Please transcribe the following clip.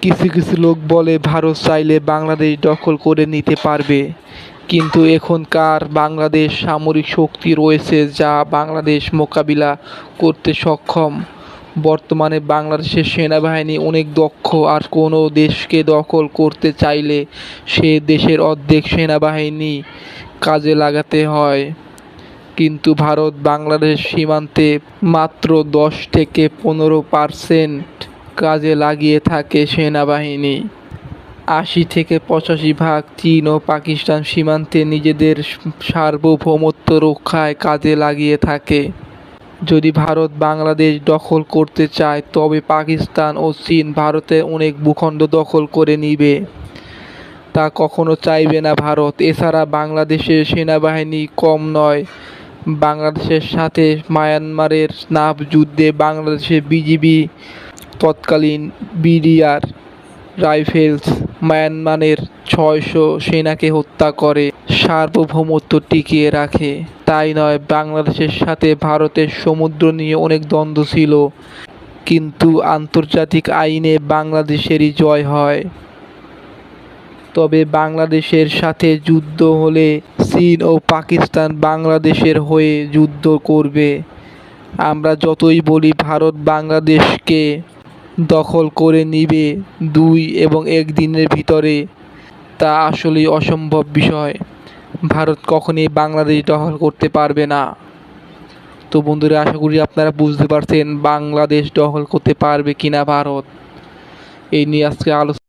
কিছু কিছু লোক বলে ভারত চাইলে বাংলাদেশ দখল করে নিতে পারবে, কিন্তু এখনকার বাংলাদেশ সামরিক শক্তি রয়েছে যা বাংলাদেশ মোকাবিলা করতে সক্ষম। বর্তমানে বাংলাদেশের সেনাবাহিনী অনেক দক্ষ, আর কোনো দেশকে দখল করতে চাইলে সে দেশের অর্ধেক সেনাবাহিনী কাজে লাগাতে হয়। কিন্তু ভারত বাংলাদেশ সীমান্তে মাত্র 10 থেকে 15% কাজে লাগিয়ে থাকে সেনাবাহিনী। 80 থেকে 85% চীন ও পাকিস্তান সীমান্তে নিজেদের সার্বভৌমত্ব রক্ষায় কাজে লাগিয়ে থাকে। যদি ভারত বাংলাদেশ দখল করতে চায় তবে পাকিস্তান ও চীন ভারতের অনেক ভূখণ্ড দখল করে নিবে। তা কখনো চাইবে না ভারত। এছাড়া বাংলাদেশের সেনাবাহিনী কম নয়। বাংলাদেশের সাথে মায়ানমারের নাফ যুদ্ধে বাংলাদেশের বিজিবি, তৎকালীন বিডিআর রাইফেলস মায়ানমারের 600 সেনাকে হত্যা করে সার্বভৌমত্ব টিকিয়ে রাখে। তাই নয়, বাংলাদেশের সাথে ভারতের সমুদ্র নিয়ে অনেক দ্বন্দ্ব ছিল, কিন্তু আন্তর্জাতিক আইনে বাংলাদেশেরই জয় হয়। তবে বাংলাদেশের সাথে যুদ্ধ হলে চীন ও পাকিস্তান বাংলাদেশের হয়ে যুদ্ধ করবে। আমরা যতই বলি ভারত বাংলাদেশকে দখল করে নিবে 2 এবং 1 দিনের ভিতরে, তা আসলেই অসম্ভব বিষয়। ভারত কখনই বাংলাদেশ দখল করতে পারবে না। তো বন্ধুরা, আশা করি আপনারা বুঝতে পারছেন বাংলাদেশ দখল করতে পারবে কিনা ভারত। এই নিয়ে আজকে আলোচনা।